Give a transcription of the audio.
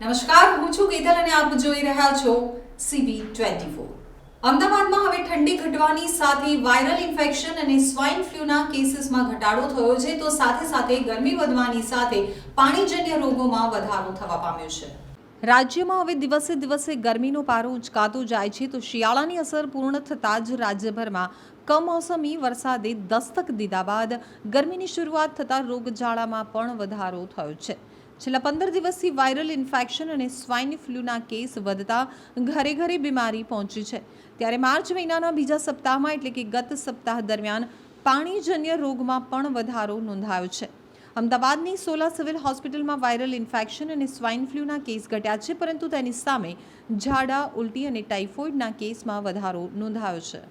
નમસ્કાર, હું છું કેતલ અને આપ જોઈ રહ્યા છો CB24। અમદાવાદમાં હવે ઠંડી ઘટવાની સાથે વાયરલ ઇન્ફેક્શન અને સ્વાઇન ફ્લૂના કેસીસમાં ઘટાડો થયો છે, તો સાથે ગરમી વધવાની સાથે પાણીજન્ય રોગોમાં વધારો થવા પામ્યો છે। રાજ્યમાં હવે દિવસે દિવસે ગરમીનો પારો ઉંચકાતો જાય છે, તો શિયાળાની અસર પૂર્ણ થતાં જ રાજ્યભરમાં કમોસમી વરસાદે દસ્તક દીધા બાદ ગરમીની શરૂઆત થતાં રોગચાળામાં પણ વધારો થયો છે। છેલ્લા 15 દિવસથી વાયરલ ઇન્ફેક્શન અને સ્વાઇન ફ્લૂના કેસ વધતા ઘરે ઘરે બીમારી પહોંચી છે। ત્યારે માર્ચ મહિનાના બીજા સપ્તાહમાં એટલે કે ગત સપ્તાહ દરમિયાન પાણીજન્ય રોગમાં પણ વધારો નોંધાયો છે। અમદાવાદની સોલા સિવિલ હોસ્પિટલમાં વાયરલ ઇન્ફેક્શન અને સ્વાઇન ફ્લૂના કેસ ઘટ્યા છે, પરંતુ તેની સામે ઝાડા, ઉલટી અને ટાઇફોઇડના કેસમાં વધારો નોંધાયો છે।